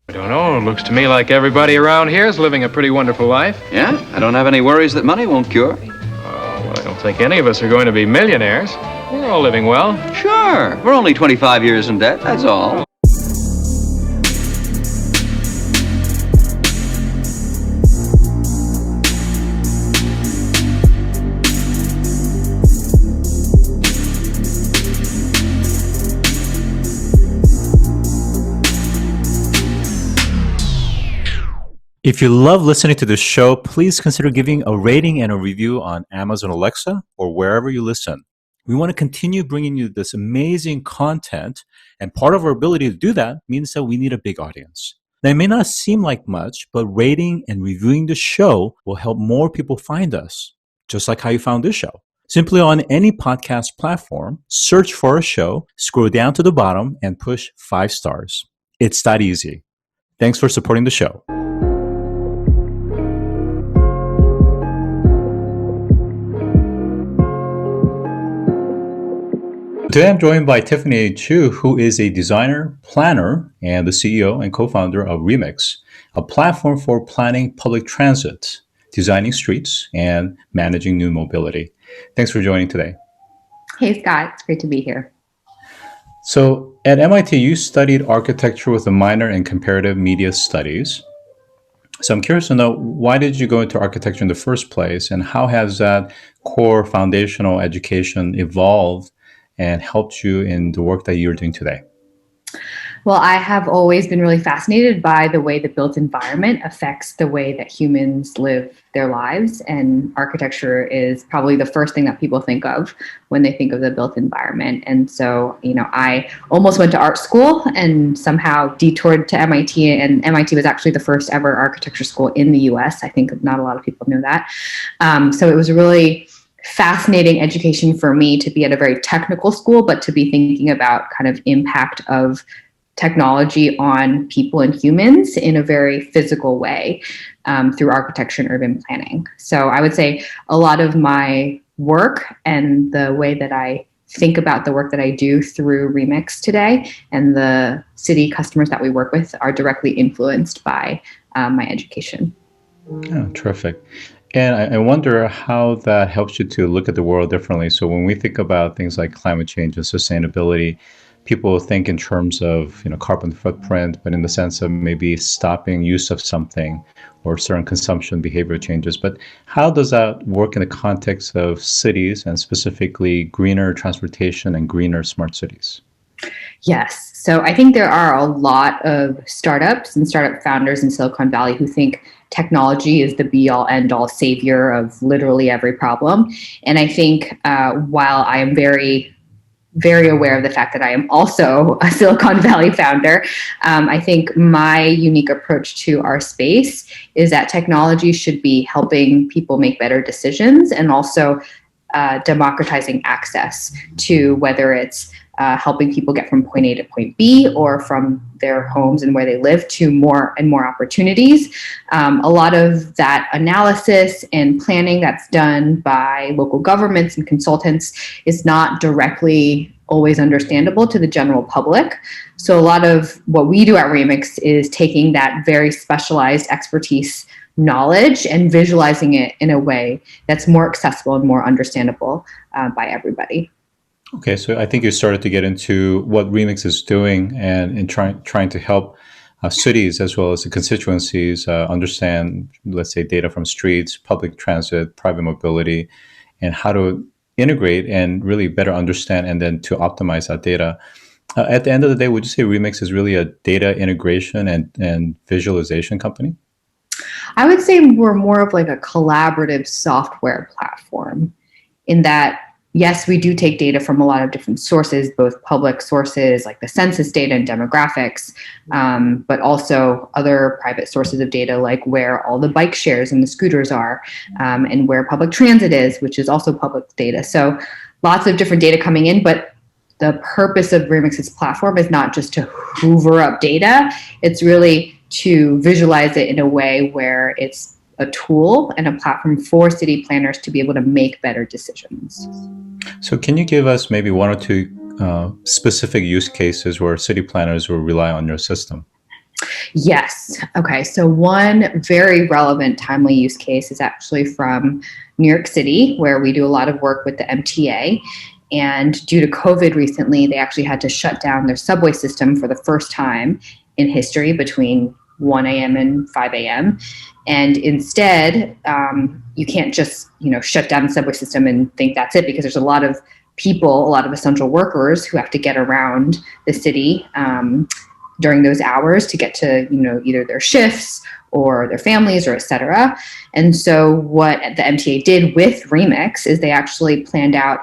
I don't know. It looks to me like everybody around here is living a pretty wonderful life. Yeah? I don't have any worries that money won't cure. Well, I don't think any of us are going to be millionaires. We're all living well. Sure. We're only 25 years in debt, that's all. If you love listening to this show, please consider giving a rating and a review on Amazon Alexa or wherever you listen. We want to continue bringing you this amazing content, and part of our ability to do that means that we need a big audience. Now, it may not seem like much, but rating and reviewing the show will help more people find us, just like how you found this show. Simply on any podcast platform, search for a show, scroll down to the bottom, and push 5 stars. It's that easy. Thanks for supporting the show. Today I'm joined by Tiffany Chu, who is a designer, planner, and the CEO and co-founder of Remix, a platform for planning public transit, designing streets, and managing new mobility. Thanks for joining today. Hey, Scott. It's great to be here. So at MIT, you studied architecture with a minor in comparative media studies. So I'm curious to know, why did you go into architecture in the first place, and how has that core foundational education evolved and helped you in the work that you're doing today? Well, I have always been really fascinated by the way the built environment affects the way that humans live their lives. And architecture is probably the first thing that people think of when they think of the built environment. And so, I almost went to art school and somehow detoured to MIT. And MIT was actually the first ever architecture school in the US. I think not a lot of people know that. So it was a really fascinating education for me to be at a very technical school, but to be thinking about kind of impact of technology on people and humans in a very physical way through architecture and urban planning. So I would say a lot of my work and the way that I think about the work that I do through Remix today and the city customers that we work with are directly influenced by my education. Oh, terrific. And I wonder how that helps you to look at the world differently. So when we think about things like climate change and sustainability, people think in terms of carbon footprint, but in the sense of maybe stopping use of something or certain consumption behavior changes. But how does that work in the context of cities, and specifically greener transportation and greener smart cities? Yes. So I think there are a lot of startups and startup founders in Silicon Valley who think technology is the be-all, end-all savior of literally every problem. And I think while I am very, very aware of the fact that I am also a Silicon Valley founder, I think my unique approach to our space is that technology should be helping people make better decisions and also democratizing access to whether it's helping people get from point A to point B or from their homes and where they live to more and more opportunities. A lot of that analysis and planning that's done by local governments and consultants is not directly always understandable to the general public. So a lot of what we do at Remix is taking that very specialized expertise knowledge and visualizing it in a way that's more accessible and more understandable by everybody. Okay, so I think you started to get into what Remix is doing and trying to help cities as well as the constituencies understand, let's say, data from streets, public transit, private mobility, and how to integrate and really better understand and then to optimize that data. At the end of the day, would you say Remix is really a data integration and visualization company? I would say we're more of like a collaborative software platform in that, yes, we do take data from a lot of different sources, both public sources like the census data and demographics, but also other private sources of data like where all the bike shares and the scooters are, and where public transit is, which is also public data. So lots of different data coming in, but the purpose of Remix's platform is not just to hoover up data, it's really to visualize it in a way where it's a tool and a platform for city planners to be able to make better decisions. So can you give us maybe one or two specific use cases where city planners will rely on your system? Yes. Okay. So one very relevant, timely use case is actually from New York City, where we do a lot of work with the MTA. And due to COVID recently, they actually had to shut down their subway system for the first time in history between 1 a.m. and 5 a.m. And instead, you can't just, shut down the subway system and think that's it, because there's a lot of people, a lot of essential workers who have to get around the city during those hours to get to, either their shifts or their families or et cetera. And so what the MTA did with Remix is they actually planned out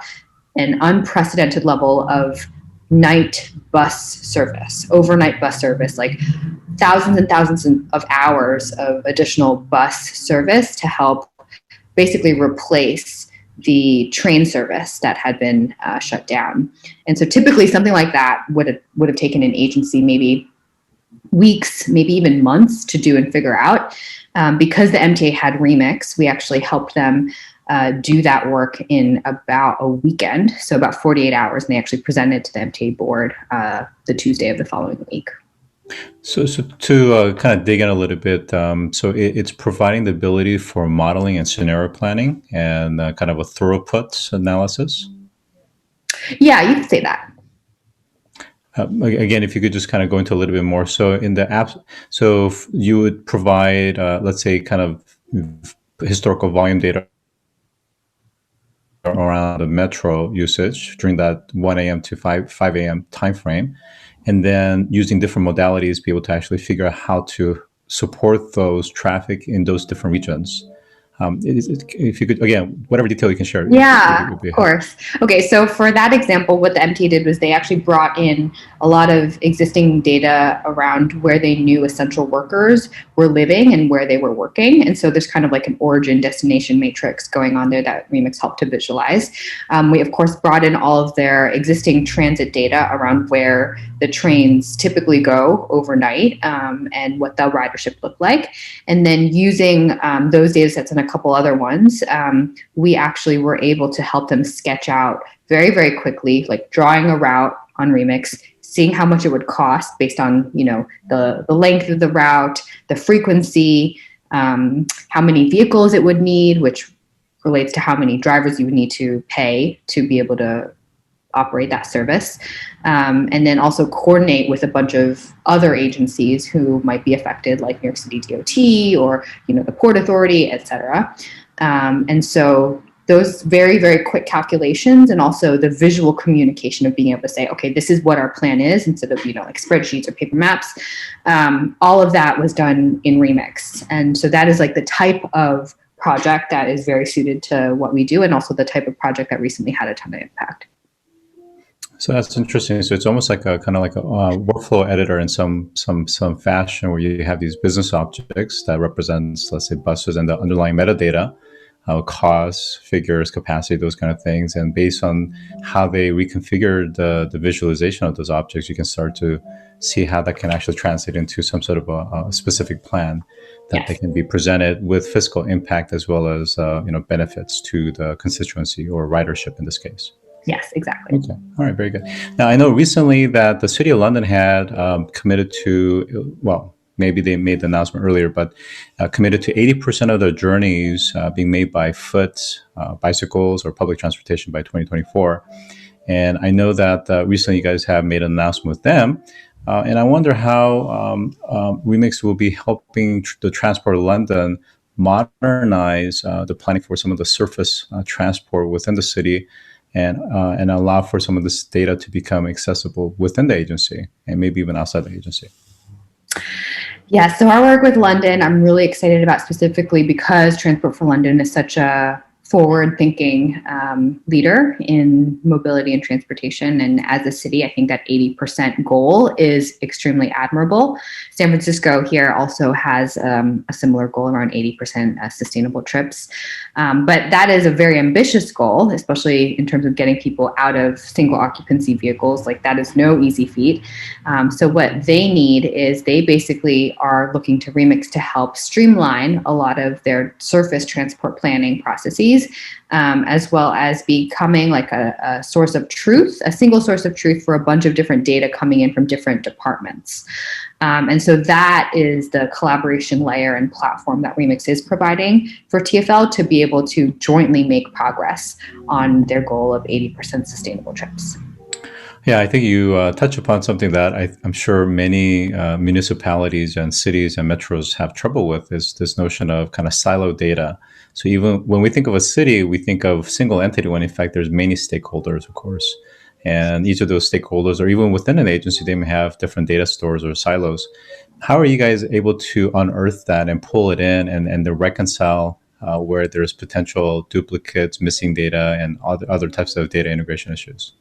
an unprecedented level of night bus service, overnight bus service, like thousands and thousands of hours of additional bus service to help basically replace the train service that had been shut down. And so typically something like that would have taken an agency maybe weeks, maybe even months to do and figure out. Because the MTA had Remix, we actually helped them do that work in about a weekend, so about 48 hours, and they actually presented to the MTA board the Tuesday of the following week. So to kind of dig in a little bit, so it's providing the ability for modeling and scenario planning and kind of a throughput analysis? Yeah, you could say that. Again, if you could just kind of go into a little bit more. So in the app, so you would provide, let's say, kind of historical volume data around the metro usage during that 1 a.m. to 5 a.m. timeframe, and then using different modalities, be able to actually figure out how to support those traffic in those different regions. If you could, again, whatever detail you can share. Yeah, of course. Okay, so for that example, what the MTA did was they actually brought in a lot of existing data around where they knew essential workers were living and where they were working. And so there's kind of like an origin destination matrix going on there that Remix helped to visualize. We, of course, brought in all of their existing transit data around where the trains typically go overnight and what the ridership looked like. And then using those data sets and a couple other ones, we actually were able to help them sketch out very, very quickly, like drawing a route on Remix, seeing how much it would cost based on, the length of the route, the frequency, how many vehicles it would need, which relates to how many drivers you would need to pay to be able to operate that service, and then also coordinate with a bunch of other agencies who might be affected, like New York City DOT or the Port Authority, et cetera. And so those very, very quick calculations, and also the visual communication of being able to say, okay, this is what our plan is, instead of like spreadsheets or paper maps. All of that was done in Remix, and so that is like the type of project that is very suited to what we do, and also the type of project that recently had a ton of impact. So that's interesting. So it's almost like a kind of like a workflow editor in some fashion, where you have these business objects that represents, let's say, buses and the underlying metadata, costs, figures, capacity, those kind of things. And based on how they reconfigure the visualization of those objects, you can start to see how that can actually translate into some sort of a specific plan that they can be presented with fiscal impact as well as benefits to the constituency or ridership in this case. Yes, exactly. Okay. All right. Very good. Now, I know recently that the City of London had committed to, well, maybe they made the announcement earlier, but committed to 80% of their journeys being made by foot, bicycles, or public transportation by 2024. And I know that recently you guys have made an announcement with them. And I wonder how Remix will be helping the Transport of London modernize the planning for some of the surface transport within the city, and allow for some of this data to become accessible within the agency and maybe even outside the agency. Yeah, so our work with London, I'm really excited about, specifically because Transport for London is such a forward-thinking leader in mobility and transportation. And as a city, I think that 80% goal is extremely admirable. San Francisco here also has a similar goal, around 80% sustainable trips. But that is a very ambitious goal, especially in terms of getting people out of single occupancy vehicles. Like, that is no easy feat. So what they need is, they basically are looking to Remix to help streamline a lot of their surface transport planning processes, agencies, as well as becoming like a source of truth, a single source of truth for a bunch of different data coming in from different departments. And so that is the collaboration layer and platform that Remix is providing for TFL to be able to jointly make progress on their goal of 80% sustainable trips. Yeah, I think you touch upon something that I'm sure many municipalities and cities and metros have trouble with, is this notion of kind of siloed data. So even when we think of a city, we think of single entity when in fact there's many stakeholders, of course. And each of those stakeholders, or even within an agency, they may have different data stores or silos. How are you guys able to unearth that and pull it in and to reconcile where there's potential duplicates, missing data, and other types of data integration issues?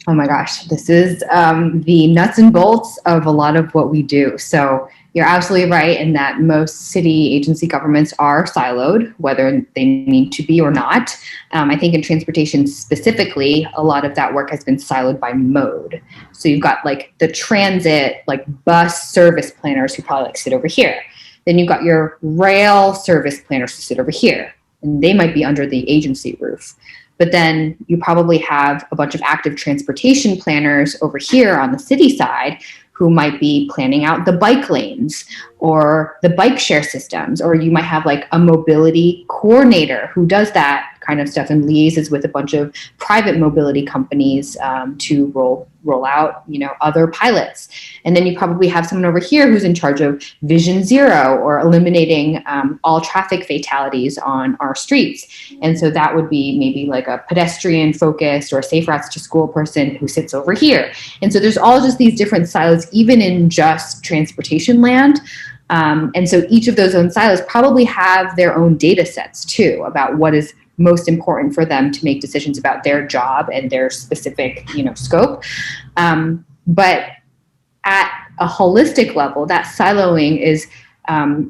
Oh my gosh, this is the nuts and bolts of a lot of what we do. So you're absolutely right in that most city agency governments are siloed, whether they need to be or not. I think in transportation specifically, a lot of that work has been siloed by mode. So you've got like the transit, like bus service planners who probably like sit over here. Then you've got your rail service planners who sit over here, and they might be under the agency roof. But then you probably have a bunch of active transportation planners over here on the city side who might be planning out the bike lanes or the bike share systems, or you might have like a mobility coordinator who does that kind of stuff and liaises with a bunch of private mobility companies to roll out, other pilots. And then you probably have someone over here who's in charge of Vision Zero, or eliminating all traffic fatalities on our streets. And so that would be maybe like a pedestrian focused or safe routes to school person who sits over here. And so there's all just these different silos, even in just transportation land. And so each of those own silos probably have their own data sets too, about what is most important for them to make decisions about their job and their specific, scope. But at a holistic level, that siloing is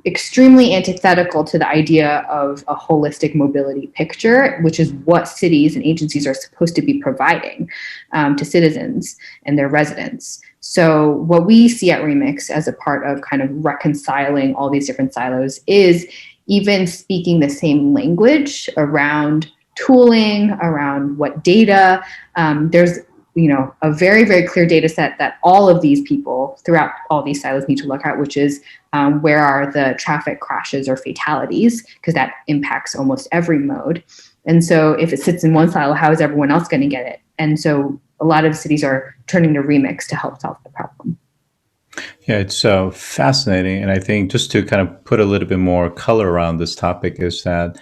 extremely antithetical to the idea of a holistic mobility picture, which is what cities and agencies are supposed to be providing to citizens and their residents. So what we see at Remix as a part of kind of reconciling all these different silos is even speaking the same language around tooling, around what data. There's a very, very clear data set that all of these people throughout all these silos need to look at, which is where are the traffic crashes or fatalities, because that impacts almost every mode. And so if it sits in one silo, how is everyone else going to get it? And so a lot of cities are turning to Remix to help solve the problem. Yeah, it's fascinating. And I think just to kind of put a little bit more color around this topic is that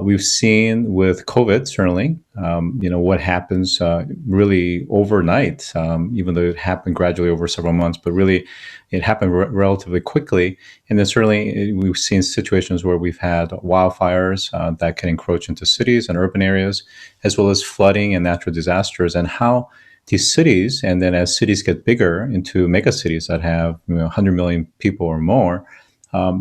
we've seen with COVID, certainly, what happens really overnight, even though it happened gradually over several months, but really it happened relatively quickly. And then certainly we've seen situations where we've had wildfires that can encroach into cities and urban areas, as well as flooding and natural disasters, and how these cities, and then as cities get bigger into mega cities that have 100 million people or more,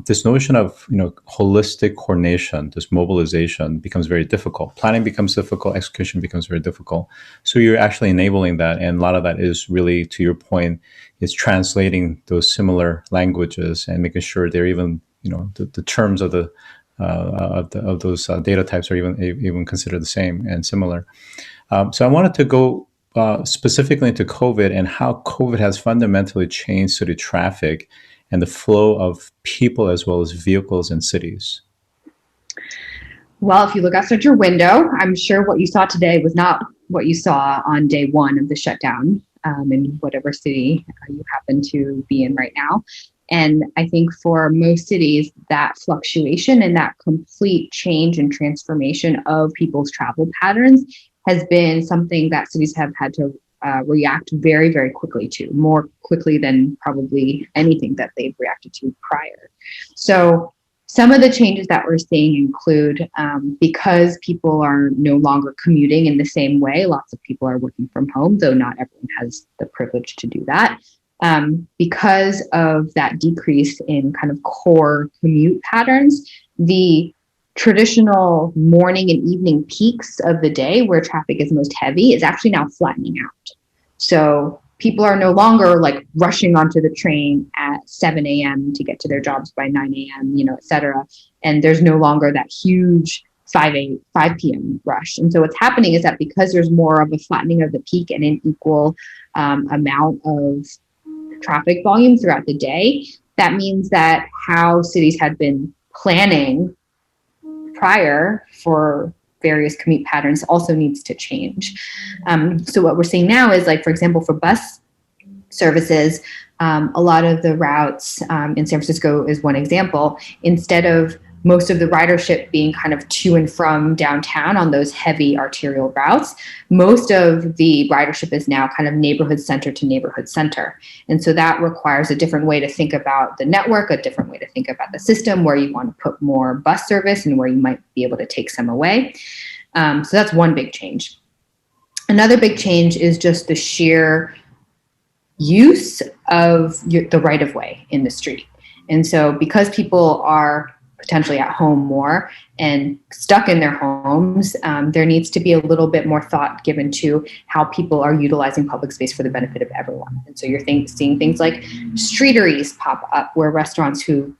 this notion of holistic coordination, this mobilization becomes very difficult. Planning becomes difficult. Execution becomes very difficult. So you're actually enabling that, and a lot of that is really, to your point, is translating those similar languages and making sure they're even the terms of of those data types are even considered the same and similar. So I wanted to go specifically into COVID and how COVID has fundamentally changed city traffic and the flow of people as well as vehicles in cities. Well, if you look outside your window, I'm sure what you saw today was not what you saw on day one of the shutdown in whatever city you happen to be in right now. And I think for most cities, that fluctuation and that complete change and transformation of people's travel patterns has been something that cities have had to react very, very quickly to, more quickly than probably anything that they've reacted to prior. So some of the changes that we're seeing include because people are no longer commuting in the same way, lots of people are working from home, though not everyone has the privilege to do that. Because of that decrease in kind of core commute patterns, the traditional morning and evening peaks of the day where traffic is most heavy is actually now flattening out. So people are no longer like rushing onto the train at 7 a.m. to get to their jobs by 9 a.m., et cetera. And there's no longer that huge 5 p.m. rush. And so what's happening is that because there's more of a flattening of the peak and an equal amount of traffic volume throughout the day, that means that how cities had been planning prior for various commute patterns also needs to change. So what we're seeing now is, like, for example, for bus services, a lot of the routes in San Francisco is one example. Instead of most of the ridership being kind of to and from downtown on those heavy arterial routes, most of the ridership is now kind of neighborhood center to neighborhood center. And so that requires a different way to think about the network, a different way to think about the system, where you want to put more bus service and where you might be able to take some away. So that's one big change. Another big change is just the sheer use of the right-of-way in the street. And so because people are potentially at home more and stuck in their homes, there needs to be a little bit more thought given to how people are utilizing public space for the benefit of everyone. And so you're seeing things like streeteries pop up, where restaurants who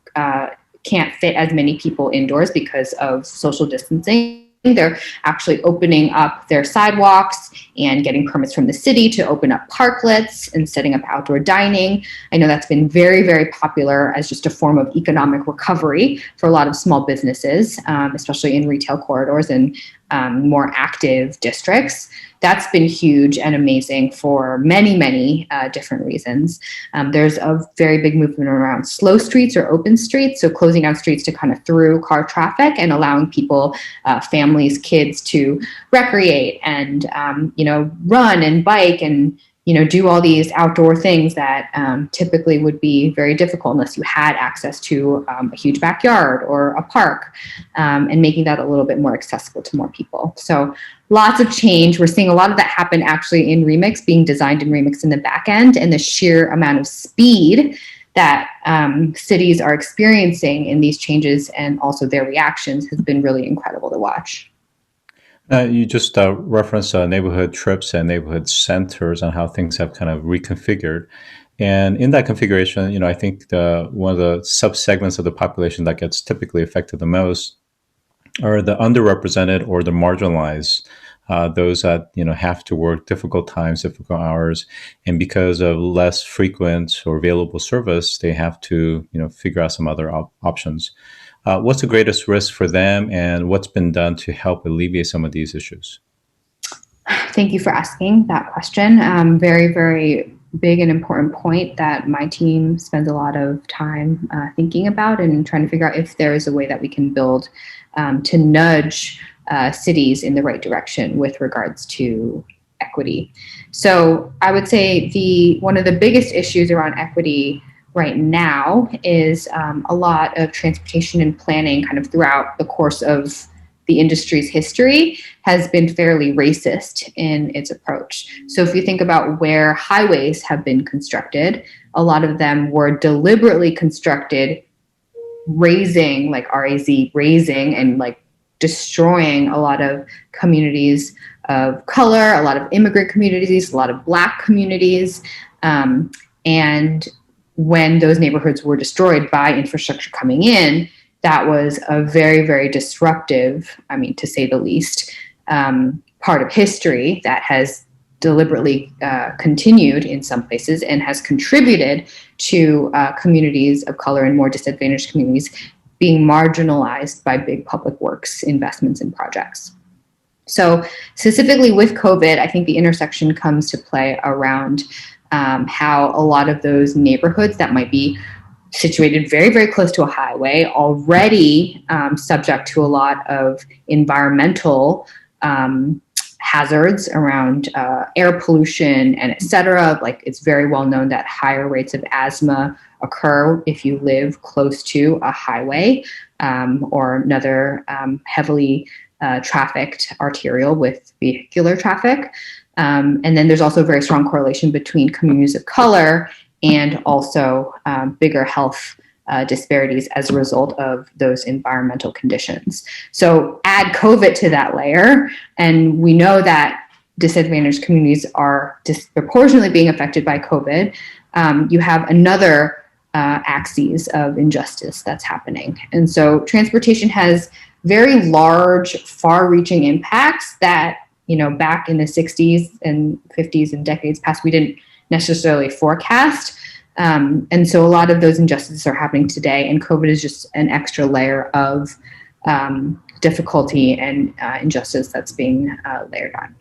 can't fit as many people indoors because of social distancing, they're actually opening up their sidewalks and getting permits from the city to open up parklets and setting up outdoor dining. I know that's been very, very popular as just a form of economic recovery for a lot of small businesses, especially in retail corridors and more active districts. That's been huge and amazing for many, many different reasons. There's a very big movement around slow streets or open streets, so closing down streets to kind of through car traffic and allowing people, families, kids to recreate and run and bike and do all these outdoor things that typically would be very difficult unless you had access to a huge backyard or a park, and making that a little bit more accessible to more people. So lots of change. We're seeing a lot of that happen actually in Remix, being designed in Remix in the back end, and the sheer amount of speed that cities are experiencing in these changes and also their reactions has been really incredible to watch. You just referenced neighborhood trips and neighborhood centers and how things have kind of reconfigured. And in that configuration, I think one of the subsegments of the population that gets typically affected the most are the underrepresented or the marginalized, those that have to work difficult times, difficult hours, and because of less frequent or available service, they have to figure out some other options. What's the greatest risk for them, and what's been done to help alleviate some of these issues? Thank you for asking that question. Very, very big and important point that my team spends a lot of time thinking about and trying to figure out if there is a way that we can build to nudge cities in the right direction with regards to equity. So I would say one of the biggest issues around equity right now is a lot of transportation and planning kind of throughout the course of the industry's history has been fairly racist in its approach. So if you think about where highways have been constructed, a lot of them were deliberately constructed raising, like R-A-Z, raising and like destroying a lot of communities of color, a lot of immigrant communities, a lot of Black communities, and when those neighborhoods were destroyed by infrastructure coming in, that was a very, very disruptive, to say the least, part of history that has deliberately continued in some places and has contributed to communities of color and more disadvantaged communities being marginalized by big public works investments and projects. So specifically with COVID, I think the intersection comes to play around how a lot of those neighborhoods that might be situated very, very close to a highway, already subject to a lot of environmental hazards around air pollution and et cetera. Like, it's very well known that higher rates of asthma occur if you live close to a highway or another heavily trafficked arterial with vehicular traffic. And then there's also a very strong correlation between communities of color and also bigger health disparities as a result of those environmental conditions. So add COVID to that layer, and we know that disadvantaged communities are disproportionately being affected by COVID. You have another axis of injustice that's happening. And so transportation has very large, far-reaching impacts that, back in the 60s and 50s and decades past, we didn't necessarily forecast. And so a lot of those injustices are happening today, and COVID is just an extra layer of difficulty and injustice that's being layered on.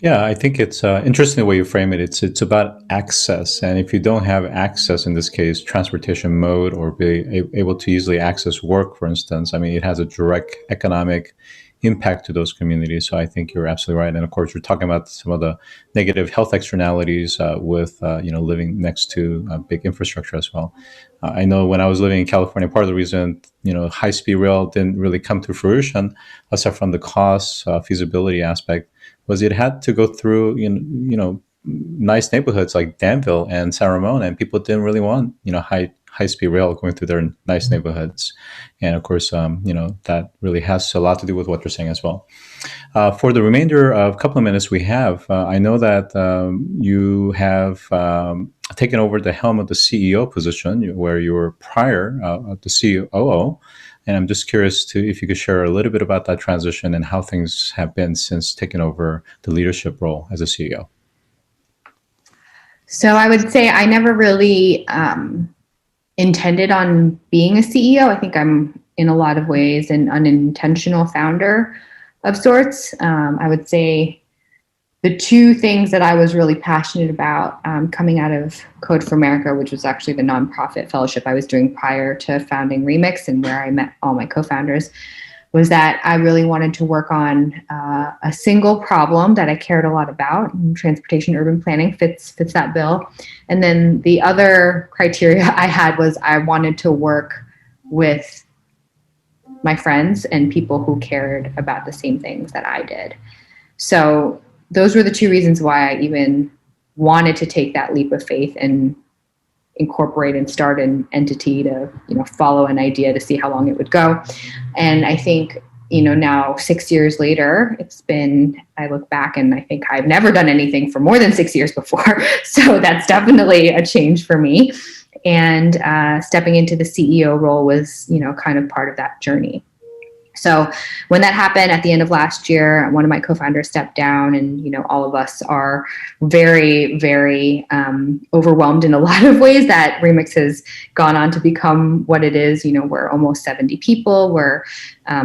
Yeah, I think it's interesting the way you frame it. It's about access, and if you don't have access, in this case, transportation mode, or be able to easily access work, for instance, I mean, it has a direct economic impact to those communities. So I think you're absolutely right. And of course, you're talking about some of the negative health externalities with living next to big infrastructure as well. I know when I was living in California, part of the reason high-speed rail didn't really come to fruition, aside from the cost feasibility aspect, was it had to go through nice neighborhoods like Danville and San Ramon, and people didn't really want high-speed rail going through their nice neighborhoods. And of course, that really has a lot to do with what you're saying as well. For the remainder of a couple of minutes we have, I know that you have taken over the helm of the CEO position, where you were prior the COO. And I'm just curious if you could share a little bit about that transition and how things have been since taking over the leadership role as a CEO. So I would say I never really intended on being a CEO. I think I'm in a lot of ways an unintentional founder of sorts. I would say the two things that I was really passionate about coming out of Code for America, which was actually the nonprofit fellowship I was doing prior to founding Remix, and where I met all my co-founders, was that I really wanted to work on a single problem that I cared a lot about. And transportation urban planning fits that bill. And then the other criteria I had was I wanted to work with my friends and people who cared about the same things that I did. So those were the two reasons why I even wanted to take that leap of faith and incorporate and start an entity to, follow an idea to see how long it would go. And I think, now 6 years later, I look back and I think I've never done anything for more than 6 years before. So that's definitely a change for me. And stepping into the CEO role was, kind of part of that journey. So when that happened at the end of last year, one of my co-founders stepped down, and all of us are very, very overwhelmed in a lot of ways that Remix has gone on to become what it is. We're almost 70 people. We're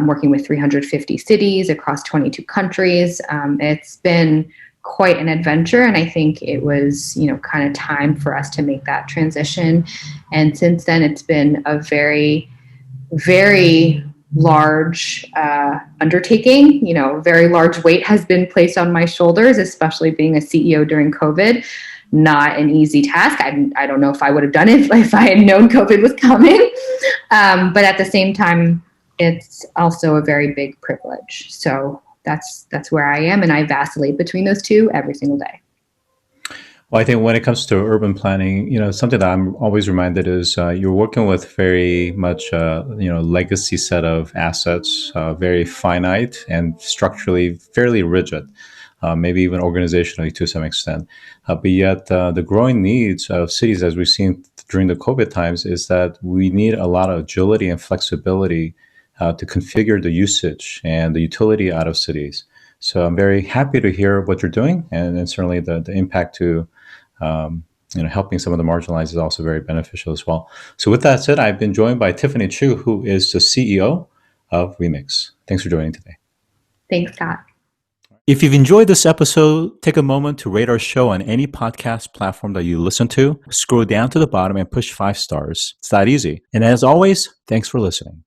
working with 350 cities across 22 countries. It's been quite an adventure, and I think it was kind of time for us to make that transition. And since then, it's been a very, very large undertaking. Very large weight has been placed on my shoulders, especially being a CEO during COVID. Not an easy task. I don't know if I would have done it if I had known COVID was coming. But at the same time, it's also a very big privilege. So that's where I am, and I vacillate between those two every single day. Well, I think when it comes to urban planning, something that I'm always reminded is you're working with very much, legacy set of assets, very finite and structurally fairly rigid, maybe even organizationally to some extent. But yet the growing needs of cities, as we've seen during the COVID times, is that we need a lot of agility and flexibility to configure the usage and the utility out of cities. So I'm very happy to hear what you're doing, and certainly the impact to helping some of the marginalized is also very beneficial as well. So with that said, I've been joined by Tiffany Chu, who is the CEO of Remix. Thanks for joining today. Thanks, Scott. If you've enjoyed this episode, take a moment to rate our show on any podcast platform that you listen to. Scroll down to the bottom and push 5 stars. It's that easy. And as always, thanks for listening.